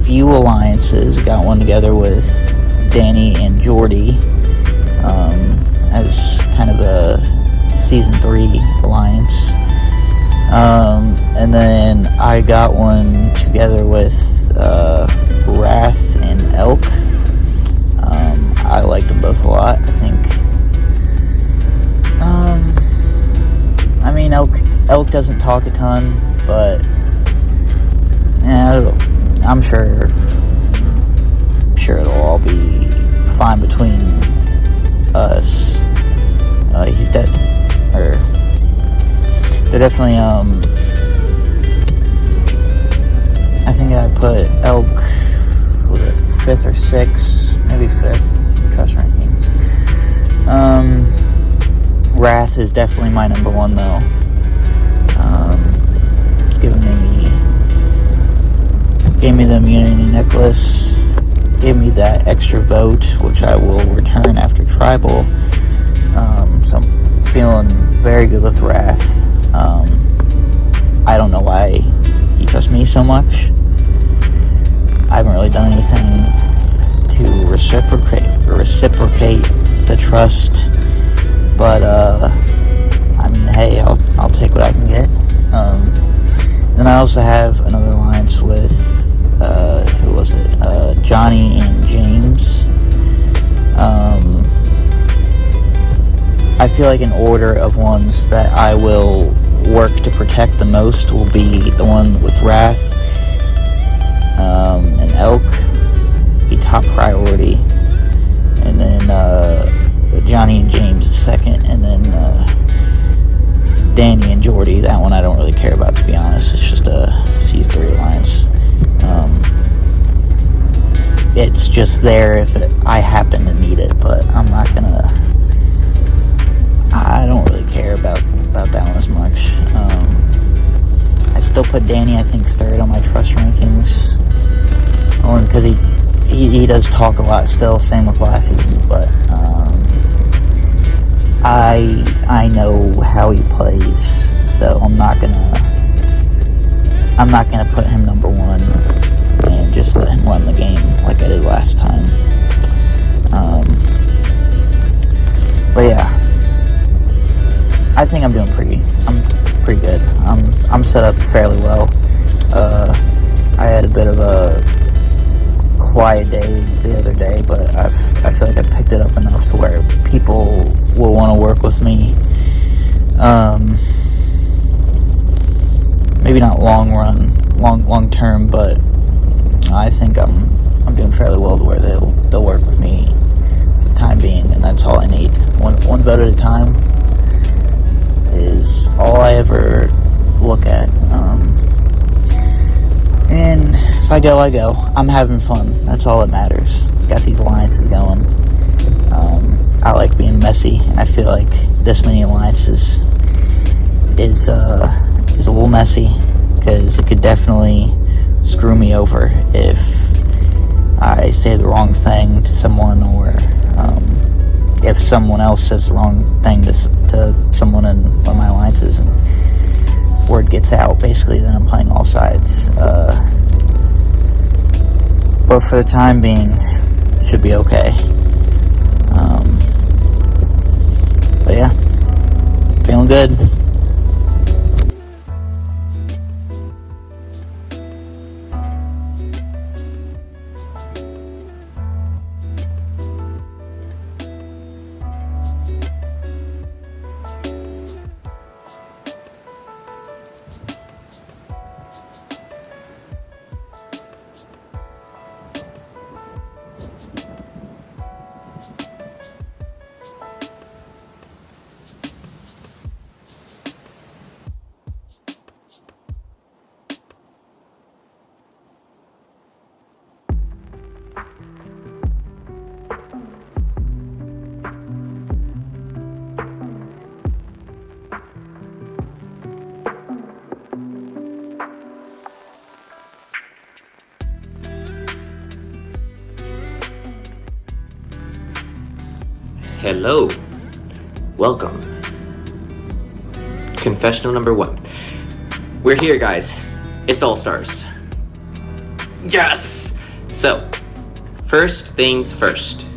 Speaker 17: few alliances, got one together with Danny and Jordy, as kind of a season 3 alliance, and then I got one together with Wrath and Elk. I like them both a lot. I think I mean, Elk doesn't talk a ton, but yeah, I'm sure it'll all be fine between us. He's dead, or they're definitely. I think I put Elk, was it 5th or 6th, maybe 5th trust rankings. Wrath is definitely my number 1 though. Gave me the immunity necklace, gave me that extra vote, which I will return after tribal. So I'm feeling very good with Wrath. I don't know why he trusts me so much. I haven't really done anything to reciprocate the trust, but I mean, hey, I'll take what I can get. Then I also have another alliance with who was it? Johnny and James. I feel like an order of ones that I will work to protect the most will be the one with Wrath and Elk be top priority, and then Johnny and James is second, and then Danny and Jordy, that one I don't really care about, to be honest. It's just a C3 alliance. It's just there if I happen to need it, but I'm not gonna. I don't really care about that one as much. I still put Danny, I think, 3rd on my trust rankings, only because he does talk a lot still. Same with last season, but I know how he plays, so I'm not gonna put him number 1 and just let him run the game like I did last time. But yeah, I think I'm pretty good. I'm set up fairly well. I had a bit of a quiet day the other day, but I feel like I picked it up enough to where people will want to work with me. Maybe not long term, but I think I'm doing fairly well to where they'll work with me for the time being, and that's all I need. One vote at a time is all I ever look at. And if I go, I go. I'm having fun. That's all that matters. Got these alliances going. I like being messy, and I feel like this many alliances is a little messy, because it could definitely screw me over if I say the wrong thing to someone, or if someone else says the wrong thing to someone in one of my alliances, and word gets out, basically, then I'm playing all sides. But for the time being, should be okay. But yeah, feeling good.
Speaker 18: Hello. Welcome. Confessional number 1. We're here, guys. It's All Stars. Yes! So, first things first.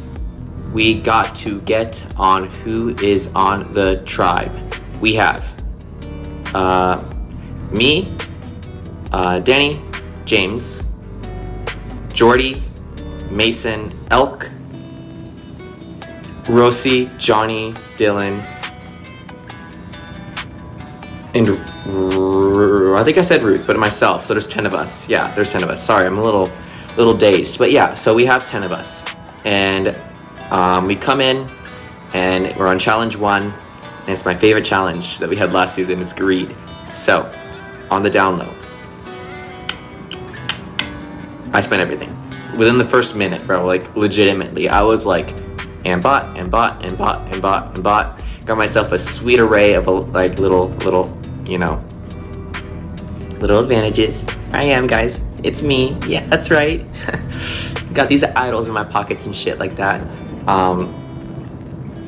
Speaker 18: We got to get on who is on the tribe. We have me, Danny, James, Jordy, Mason, Elk, Rosie, Johnny, Dylan, and I think I said Ruth, but myself. So there's 10 of us. Yeah, there's 10 of us. Sorry, I'm a little dazed. But yeah, so we have 10 of us. And we come in, and we're on challenge 1. And it's my favorite challenge that we had last season. It's greed. So, on the down low, I spent everything. Within the first minute, bro, like, legitimately. I was like, and bought. Got myself a sweet array of, like, little, you know, little advantages. I am, guys. It's me. Yeah, that's right. Got these idols in my pockets and shit like that.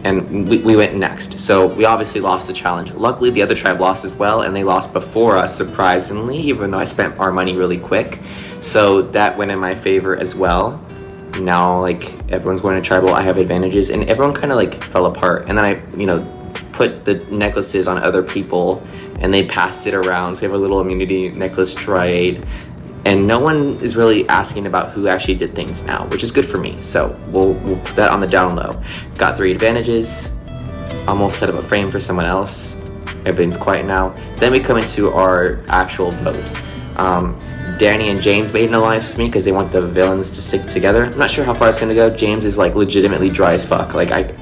Speaker 18: And we went next. So we obviously lost the challenge. Luckily, the other tribe lost as well, and they lost before us, surprisingly, even though I spent our money really quick. So that went in my favor as well. Now, like, everyone's going to tribal, I have advantages, and everyone kind of, like, fell apart. And then I, you know, put the necklaces on other people, and they passed it around, so we have a little immunity necklace triade. And no one is really asking about who actually did things now, which is good for me. So we'll put that on the down low. Got 3 advantages. Almost set up a frame for someone else. Everything's quiet now. Then we come into our actual vote. Danny and James made an alliance with me because they want the villains to stick together. I'm not sure how far it's gonna go. James is like legitimately dry as fuck. Like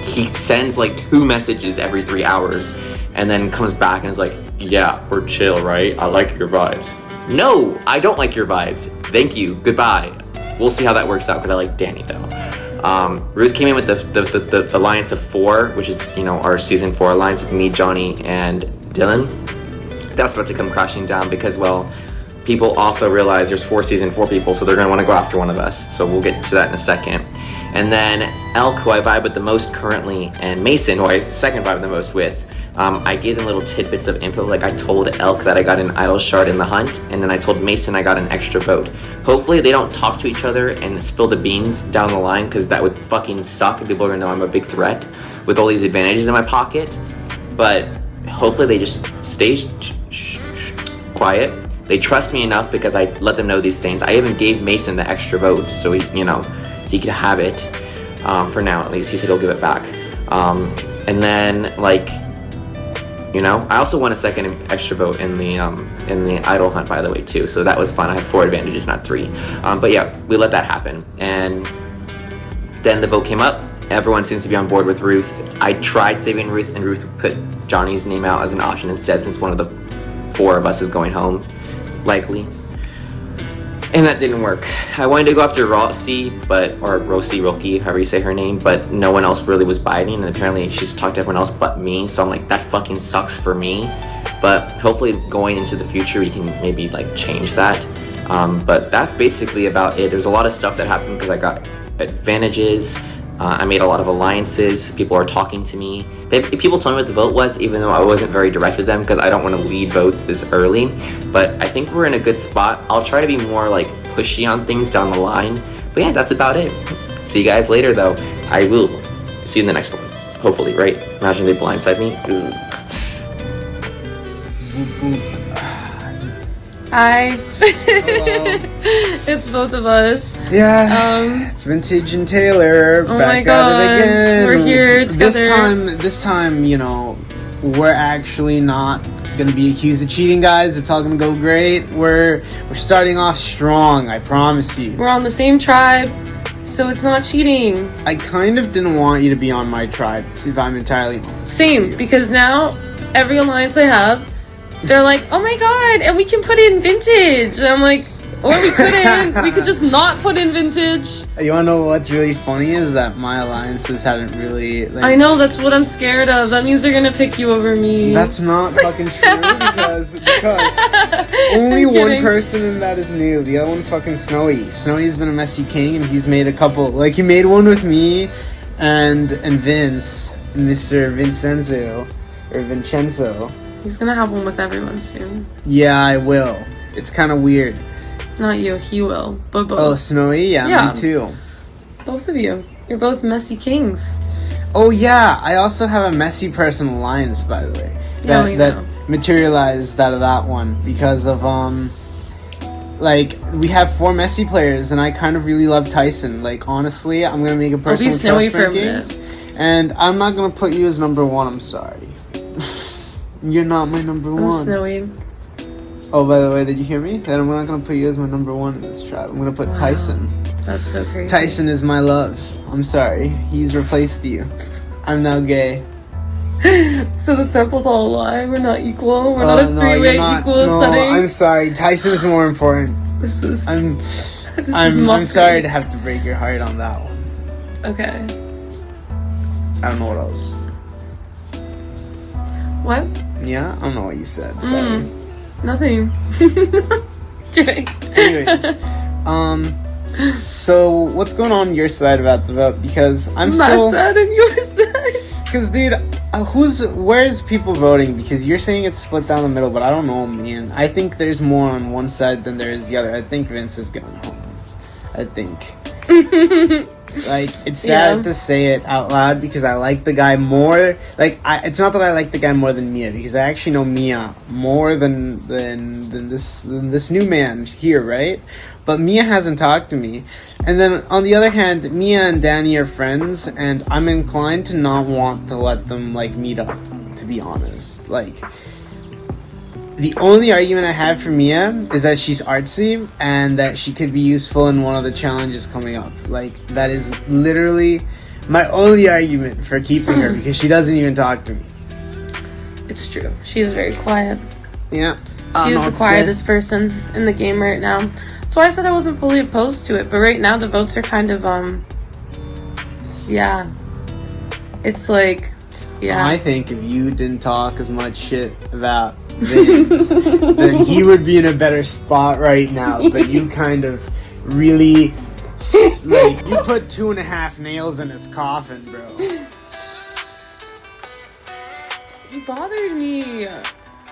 Speaker 18: he sends like 2 messages every 3 hours and then comes back and is like, yeah, we're chill, right? I like your vibes. No, I don't like your vibes. Thank you. Goodbye. We'll see how that works out because I like Danny though. Ruth came in with the alliance of 4, which is, you know, our season 4 alliance with me, Johnny, and Dylan. That's about to come crashing down because, well, people also realize there's 4 season 4 people, so they're gonna want to go after one of us. So we'll get to that in a second. And then Elk, who I vibe with the most currently, and Mason, who I second vibe the most with. I gave them little tidbits of info, like I told Elk that I got an idol shard in the hunt, and then I told Mason I got an extra vote. Hopefully they don't talk to each other and spill the beans down the line, because that would fucking suck and people are gonna know I'm a big threat with all these advantages in my pocket. But hopefully they just stay quiet. They trust me enough because I let them know these things. I even gave Mason the extra vote so he could have it, for now at least. He said he'll give it back. And then, like, you know, I also won a second extra vote in the idol hunt, by the way, too. So that was fun. I have 4 advantages, not 3. But yeah, we let that happen. And then the vote came up. Everyone seems to be on board with Ruth. I tried saving Ruth, and Ruth put Johnny's name out as an option instead, since one of the 4 of us is going home, likely. And that didn't work. I wanted to go after Rosie, Roki, however you say her name, but no one else really was biting, and apparently she's talked to everyone else but me, so I'm like, that fucking sucks for me. But hopefully going into the future we can maybe like change that. But that's basically about it. There's a lot of stuff that happened because I got advantages. I made a lot of alliances. People are talking to me. People told me what the vote was, even though I wasn't very direct with them because I don't want to lead votes this early. But I think we're in a good spot. I'll try to be more like pushy on things down the line. But yeah, that's about it. See you guys later, though. I will see you in the next one. Hopefully, right? Imagine they blindside me. Ooh.
Speaker 7: Hi.
Speaker 19: Hello.
Speaker 7: It's both of us.
Speaker 19: Yeah. It's Vintage and Taylor
Speaker 7: oh
Speaker 19: back
Speaker 7: my God.
Speaker 19: at it again.
Speaker 7: We're here together.
Speaker 19: This time, you know, we're actually not gonna be accused of cheating, guys. It's all gonna go great. We're starting off strong, I promise you.
Speaker 7: We're on the same tribe, so it's not cheating.
Speaker 19: I kind of didn't want you to be on my tribe, if I'm entirely honest.
Speaker 7: Same, because now every alliance I have, they're like, oh my God, and we can put in Vintage. And I'm like, or we couldn't. We could just not put in Vintage.
Speaker 19: You wanna know what's really funny is that my alliances haven't really... Like,
Speaker 7: I know, that's what I'm scared of. That means they're gonna pick you over me.
Speaker 19: That's not fucking true because only one person in that is new. The other one's fucking Snowy. Snowy's been a messy king and he's made a couple. Like, he made one with me and Vince, Mr. Vincenzo, or Vincenzo.
Speaker 7: He's gonna have one with everyone soon.
Speaker 19: Yeah, I will. It's kind of weird.
Speaker 7: Not you, he will. But both.
Speaker 19: Oh, Snowy? Yeah, me too.
Speaker 7: Both of you. You're both messy kings.
Speaker 19: Oh, yeah. I also have a messy person alliance, by the way. That materialized out of that one because of, like, we have 4 messy players, and I kind of really love Tyson. Like, honestly, I'm going to make a personal trust rankings, and I'm not going to put you as number 1, I'm sorry. You're not my number 1.
Speaker 7: Snowy.
Speaker 19: Oh, by the way, did you hear me? That I'm not gonna put you as my number one in this tribe. I'm gonna put Tyson.
Speaker 7: That's so crazy.
Speaker 19: Tyson is my love. I'm sorry. He's replaced you. I'm now gay.
Speaker 7: So the sample's all a lie. We're not equal. We're not a three-way equal setting.
Speaker 19: I'm sorry. Tyson is more important. I'm sorry to have to break your heart on that one.
Speaker 7: Okay.
Speaker 19: I don't know what else.
Speaker 7: What?
Speaker 19: Yeah, I don't know what you said. Sorry.
Speaker 7: Nothing. Kidding.
Speaker 19: Anyways, so what's going on your side about the vote? Because I'm
Speaker 7: my side and your side.
Speaker 19: Because, dude, where's people voting? Because you're saying it's split down the middle, but I don't know, man. I think there's more on one side than there is the other. I think Vince is going home. I think. Like, it's sad to say it out loud because I like the guy more. Like, it's not that I like the guy more than Mia, because I actually know Mia more than this new man here, right? But Mia hasn't talked to me. And then, on the other hand, Mia and Danny are friends, and I'm inclined to not want to let them, like, meet up, to be honest. Like, the only argument I have for Mia is that she's artsy and that she could be useful in one of the challenges coming up. Like, that is literally my only argument for keeping her, because she doesn't even talk to me.
Speaker 7: It's true. She is very quiet.
Speaker 19: Yeah.
Speaker 7: She is the quietest person in the game right now. That's why I said I wasn't fully opposed to it, but right now the votes are kind of, yeah. It's like, yeah.
Speaker 19: I think if you didn't talk as much shit about Vince, then he would be in a better spot right now. But you kind of really, like, you put 2.5 nails in his coffin, bro.
Speaker 7: He bothered me.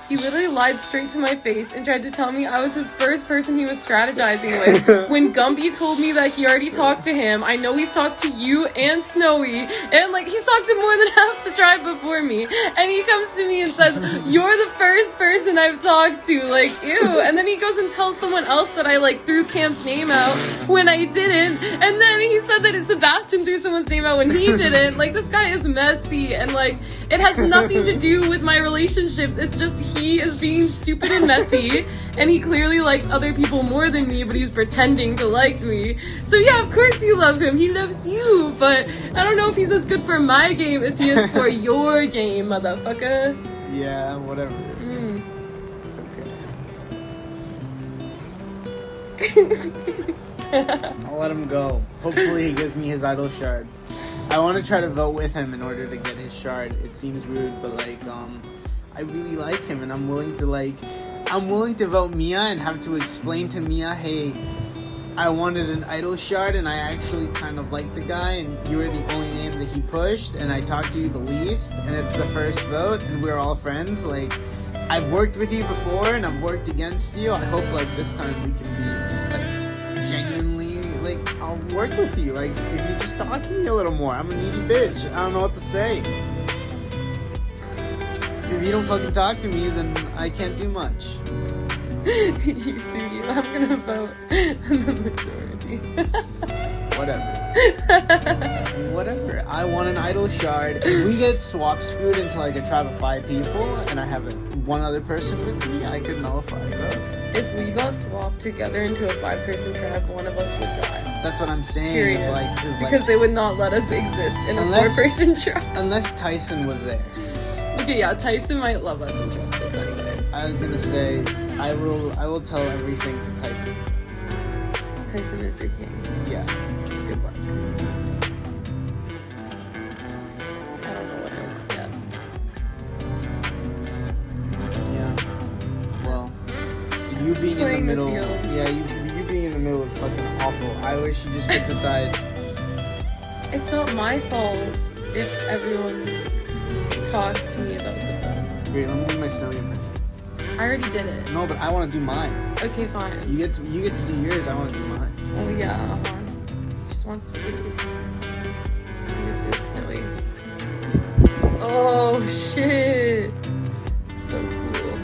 Speaker 7: He literally lied straight to my face and tried to tell me I was his first person he was strategizing with. When Gumby told me that he already talked to him, I know he's talked to you and Snowy, and like he's talked to more than half the tribe before me. And he comes to me and says, "You're the first person I've talked to." Like, ew. And then he goes and tells someone else that I like threw Cam's name out when I didn't. And then he said that Sebastian threw someone's name out when he didn't. Like, this guy is messy, and like it has nothing to do with my relationships. It's just he is being stupid and messy, and he clearly likes other people more than me, but he's pretending to like me. So yeah, of course you love him. He loves you, but I don't know if he's as good for my game as he is for your game, motherfucker.
Speaker 19: Yeah, whatever. It's okay. I'll let him go. Hopefully he gives me his idol shard. I want to try to vote with him in order to get his shard. It seems rude, but like, I really like him, and I'm willing to vote Mia and have to explain to Mia, hey, I wanted an idol shard, and I actually kind of like the guy, and you were the only name that he pushed, and I talked to you the least, and it's the first vote, and we're all friends. Like, I've worked with you before, and I've worked against you. I hope, like, this time we can be, like, genuinely, like, I'll work with you. Like, if you just talk to me a little more. I'm a needy bitch. I don't know what to say. If you don't fucking talk to me, then I can't do much.
Speaker 7: You see, I'm gonna vote the majority.
Speaker 19: Whatever. I want an idol shard. If we get swap screwed into like a tribe of 5 people, and I have one other person with me, I could nullify it, bro.
Speaker 7: If we got swapped together into a 5-person tribe, one of us would die.
Speaker 19: That's what I'm saying.
Speaker 7: Period. Because they would not let us exist in a 4-person tribe.
Speaker 19: Unless Tyson was there.
Speaker 7: Okay, yeah, Tyson might love us and trust us anyways.
Speaker 19: I was gonna say, I will tell everything to Tyson.
Speaker 7: Tyson is your king.
Speaker 19: Yeah.
Speaker 7: Good luck. I don't know what I want yet.
Speaker 19: Yeah. Well, you being in the middle. You being in the middle is fucking awful. I wish you just could decide.
Speaker 7: It's not my fault if everyone talks to me about the phone.
Speaker 19: Wait, let me do my Snowy impression.
Speaker 7: I already did it.
Speaker 19: No, but I want to do mine.
Speaker 7: Okay, fine.
Speaker 19: You get to do yours. I want to do mine.
Speaker 7: Oh yeah, He just wants to leave. He just is Snowy. Oh shit! So cool.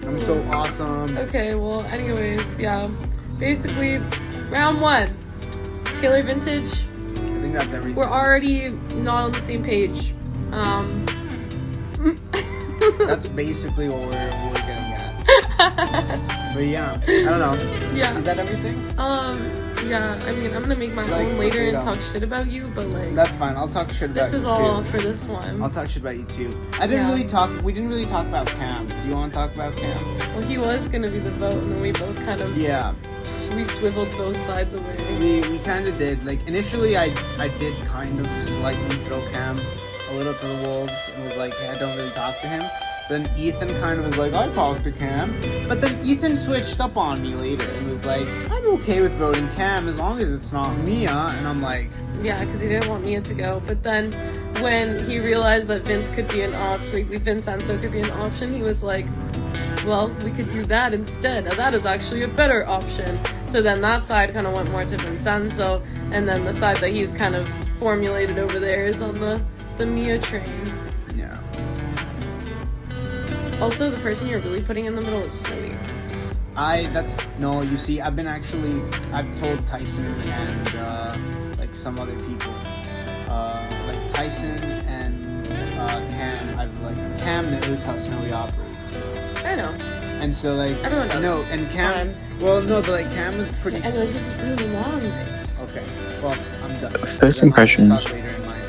Speaker 19: I'm so awesome.
Speaker 7: Okay, well, anyways, yeah. Basically, round 1. Taylor Vintage.
Speaker 19: I think that's everything.
Speaker 7: We're already not on the same page.
Speaker 19: That's basically what we're getting at. But yeah, I don't know.
Speaker 7: Yeah.
Speaker 19: Is that everything?
Speaker 7: Yeah, I mean, I'm gonna make my own later and talk shit about you, but like...
Speaker 19: That's fine, I'll talk shit about you too.
Speaker 7: This is all for this one.
Speaker 19: I'll talk shit about you too. We didn't really talk about Cam. Do you want to talk about Cam?
Speaker 7: Well, he was gonna be the vote, and then we both kind of...
Speaker 19: Yeah.
Speaker 7: We swiveled both sides away.
Speaker 19: We kind of did. Like, initially I did kind of slightly throw Cam a little to the wolves and was like, hey, I don't really talk to him. Then Ethan kind of was like, I talked to Cam. But then Ethan switched up on me later and was like, I'm okay with voting Cam as long as it's not Mia. And I'm like...
Speaker 7: Yeah, because he didn't want Mia to go. But then when he realized that Vince could be an option, like Vincenzo could be an option, he was like, well, we could do that instead. Now that is actually a better option. So then that side kind of went more to Vincenzo. And then the side that he's kind of formulated over there is on the Mia train.
Speaker 19: Yeah.
Speaker 7: Also, the person you're really putting in the middle is Snowy.
Speaker 19: You see, I've told Tyson and, like, some other people, like, Tyson and, Cam, Cam knows how Snowy operates, bro.
Speaker 7: I know.
Speaker 19: And so, like,
Speaker 7: everyone does.
Speaker 19: No, and Cam, well, no, but, like, Cam was pretty...
Speaker 7: Yeah, anyways, this is really long, babes.
Speaker 19: Okay, well, I'm done.
Speaker 20: First impressions,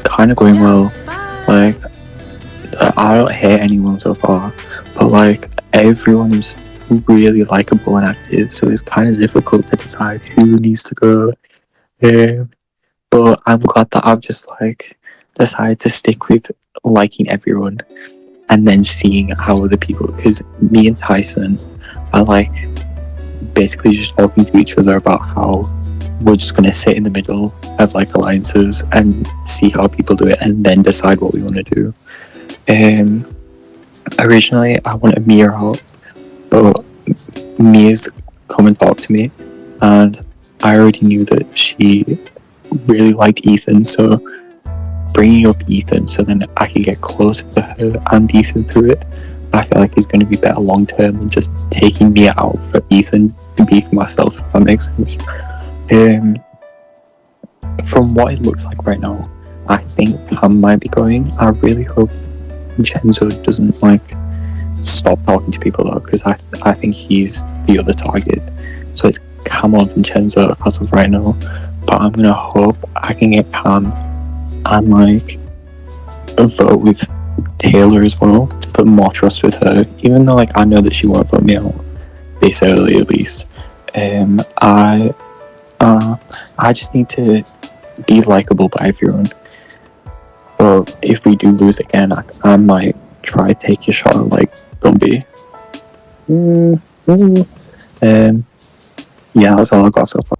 Speaker 20: kind of going well. Like, I don't hate anyone so far, but like everyone is really likable and active, so it's kind of difficult to decide who needs to go. But I'm glad that I've just like decided to stick with liking everyone and then seeing how other people, because me and Tyson are like basically just talking to each other about how we're just going to sit in the middle of like alliances and see how people do it and then decide what we want to do. Originally I wanted Mia out, but Mia's come and talked to me and I already knew that she really liked Ethan, so bringing up Ethan so then I can get closer to her and Ethan through it, I feel like is going to be better long term than just taking Mia out for Ethan to be for myself, if that makes sense. From what it looks like right now, I think Pam might be going. I really hope Vincenzo doesn't like stop talking to people though, because I think he's the other target. So it's Cam or Vincenzo as of right now, but I'm gonna hope I can get Cam and like a vote with Taylor as well to put more trust with her, even though like I know that she won't vote me out this early at least. I just need to be likable by everyone. But if we do lose again, I might try to take a shot at like Gumby. Yeah, that's all I got so far.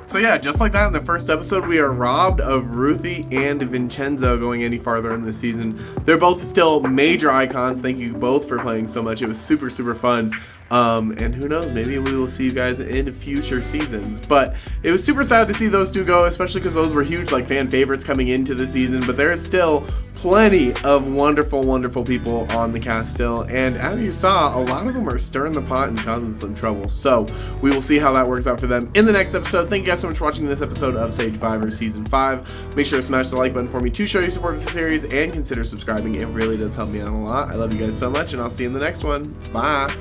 Speaker 1: So yeah, just like that in the first episode, we are robbed of Ruthie and Vincenzo going any farther in the season. They're both still major icons. Thank you both for playing so much. It was super, super fun. And who knows, maybe we will see you guys in future seasons. But it was super sad to see those two go, especially because those were huge like fan favorites coming into the season. But there is still plenty of wonderful, wonderful people on the cast still. And as you saw, a lot of them are stirring the pot and causing some trouble. So we will see how that works out for them in the next episode. Thank you guys so much for watching this episode of Sagevivor Season 5. Make sure to smash the like button for me to show your support for the series and consider subscribing. It really does help me out a lot. I love you guys so much and I'll see you in the next one. Bye!